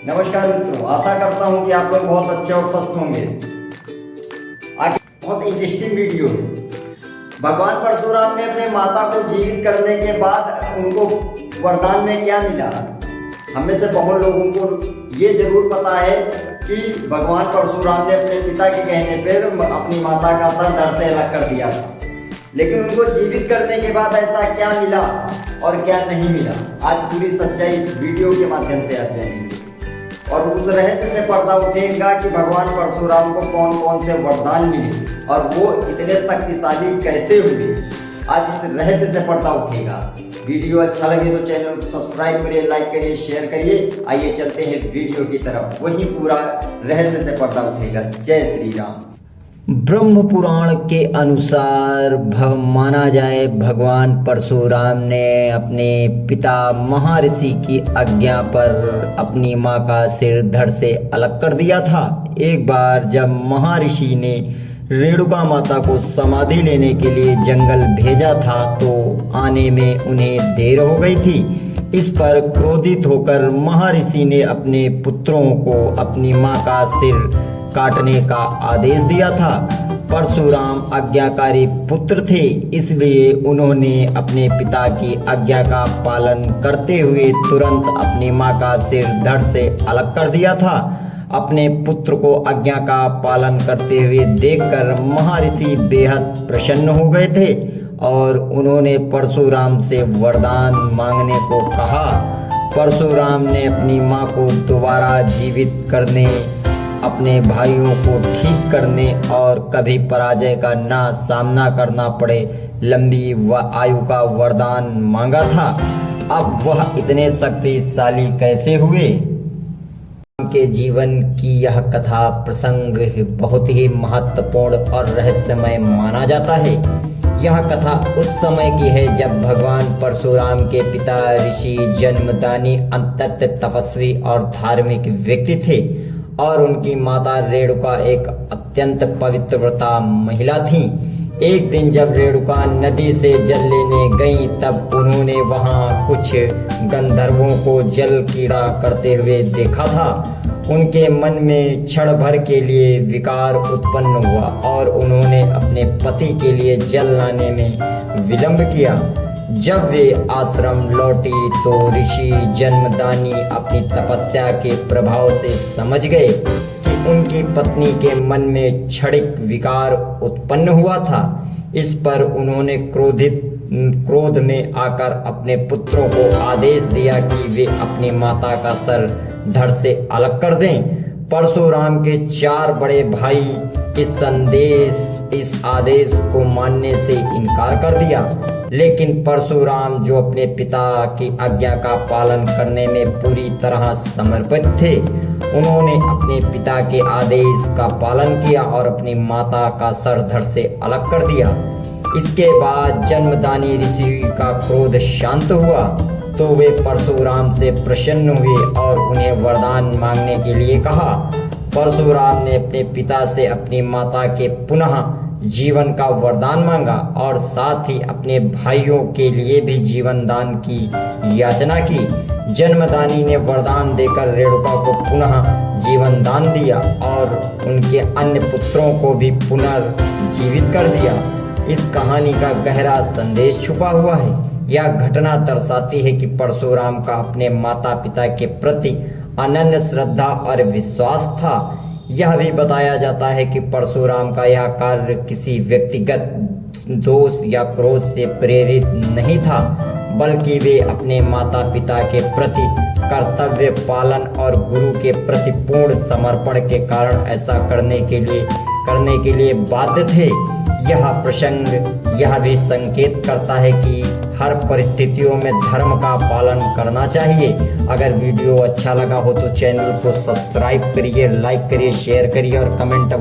नमस्कार मित्रों, आशा करता हूं कि आप लोग बहुत अच्छे और स्वस्थ होंगे। आगे बहुत इंटरेस्टिंग वीडियो है। भगवान परशुराम ने अपने माता को जीवित करने के बाद उनको वरदान में क्या मिला? हम में से बहुत लोगों को ये जरूर पता है कि भगवान परशुराम ने अपने पिता के कहने पर अपनी माता का सर धड़ से अलग कर दिया था, लेकिन उनको जीवित करने के बाद ऐसा क्या मिला और क्या नहीं मिला, आज पूरी सच्चाई इस वीडियो के माध्यम से आप जानेंगे और उस रहस्य से पर्दा उठेगा कि भगवान परशुराम को कौन कौन से वरदान मिले और वो इतने शक्तिशाली कैसे हुए। आज इस रहस्य से पर्दा उठेगा। वीडियो अच्छा लगे तो चैनल को सब्सक्राइब करिए, लाइक करिए, शेयर करिए। आइए चलते हैं वीडियो की तरफ, वही पूरा रहस्य से पर्दा उठेगा। जय श्री राम। ब्रह्म पुराण के अनुसार माना जाए भगवान परशुराम ने अपने पिता महर्षि की आज्ञा पर अपनी माँ का सिर धड़ से अलग कर दिया था। एक बार जब महर्षि ने रेणुका माता को समाधि लेने के लिए जंगल भेजा था तो आने में उन्हें देर हो गई थी। इस पर क्रोधित होकर महर्षि ने अपने पुत्रों को अपनी माँ का सिर काटने का आदेश दिया था। परशुराम आज्ञाकारी पुत्र थे, इसलिए उन्होंने अपने पिता की आज्ञा का पालन करते हुए तुरंत अपनी माँ का सिर धड़ से अलग कर दिया था। अपने पुत्र को आज्ञा का पालन करते हुए देखकर महर्षि बेहद प्रसन्न हो गए थे और उन्होंने परशुराम से वरदान मांगने को कहा। परशुराम ने अपनी माँ को दोबारा जीवित करने, अपने भाइयों को ठीक करने और कभी पराजय का ना सामना करना पड़े लंबी आयु का वरदान मांगा था। अब वह इतने शक्तिशाली कैसे हुए? के जीवन की यह कथा प्रसंग बहुत ही महत्वपूर्ण और रहस्यमय माना जाता है। यह कथा उस समय की है जब भगवान परशुराम के पिता ऋषि जन्मदानी अत्यंत तपस्वी और धार्मिक व्यक्ति थे और उनकी माता रेणुका एक अत्यंत पवित्रव्रता महिला थी। एक दिन जब रेणुका नदी से जल लेने गई तब उन्होंने वहां कुछ गंधर्वों को जल कीड़ा करते हुए देखा था। उनके मन में क्षण भर के लिए विकार उत्पन्न हुआ और उन्होंने अपने पति के लिए जल लाने में विलंब किया। जब वे आश्रम लौटी तो ऋषि जन्मदानी अपनी तपस्या के प्रभाव से समझ गए कि उनकी पत्नी के मन में क्षणिक विकार उत्पन्न हुआ था। इस पर उन्होंने क्रोध में आकर अपने पुत्रों को आदेश दिया कि वे अपनी माता का सर धड़ से अलग कर दें। परशुराम के 4 बड़े भाई इस आदेश को मानने से इनकार कर दिया, लेकिन परशुराम जो अपने पिता की आज्ञा का पालन करने में पूरी तरह समर्पित थे, उन्होंने अपने पिता के आदेश का पालन किया और अपनी माता का सर धड़ से अलग कर दिया। इसके बाद जन्मदानी ऋषि का क्रोध शांत हुआ तो वे परशुराम से प्रसन्न हुए और उन्हें वरदान मांगने के लिए कहा। परशुराम ने अपने पिता से अपनी माता के पुनः जीवन का वरदान मांगा और साथ ही अपने भाइयों के लिए भी जीवन दान की याचना की। जन्मदानी ने वरदान देकर रेणुका को पुनः जीवन दान दिया और उनके अन्य पुत्रों को भी पुनर्जीवित कर दिया। इस कहानी का गहरा संदेश छुपा हुआ है। यह घटना दर्शाती है कि परशुराम का अपने माता पिता के प्रति अनन्य श्रद्धा और विश्वास था। यह भी बताया जाता है कि परशुराम का यह कार्य किसी व्यक्तिगत दोष या क्रोध से प्रेरित नहीं था, बल्कि वे अपने माता पिता के प्रति कर्तव्य पालन और गुरु के प्रति पूर्ण समर्पण के कारण ऐसा करने के लिए बाध्य थे। यह प्रसंग यह भी संकेत करता है कि हर परिस्थितियों में धर्म का पालन करना चाहिए। अगर वीडियो अच्छा लगा हो तो चैनल को सब्सक्राइब करिए, लाइक करिए, शेयर करिए और कमेंट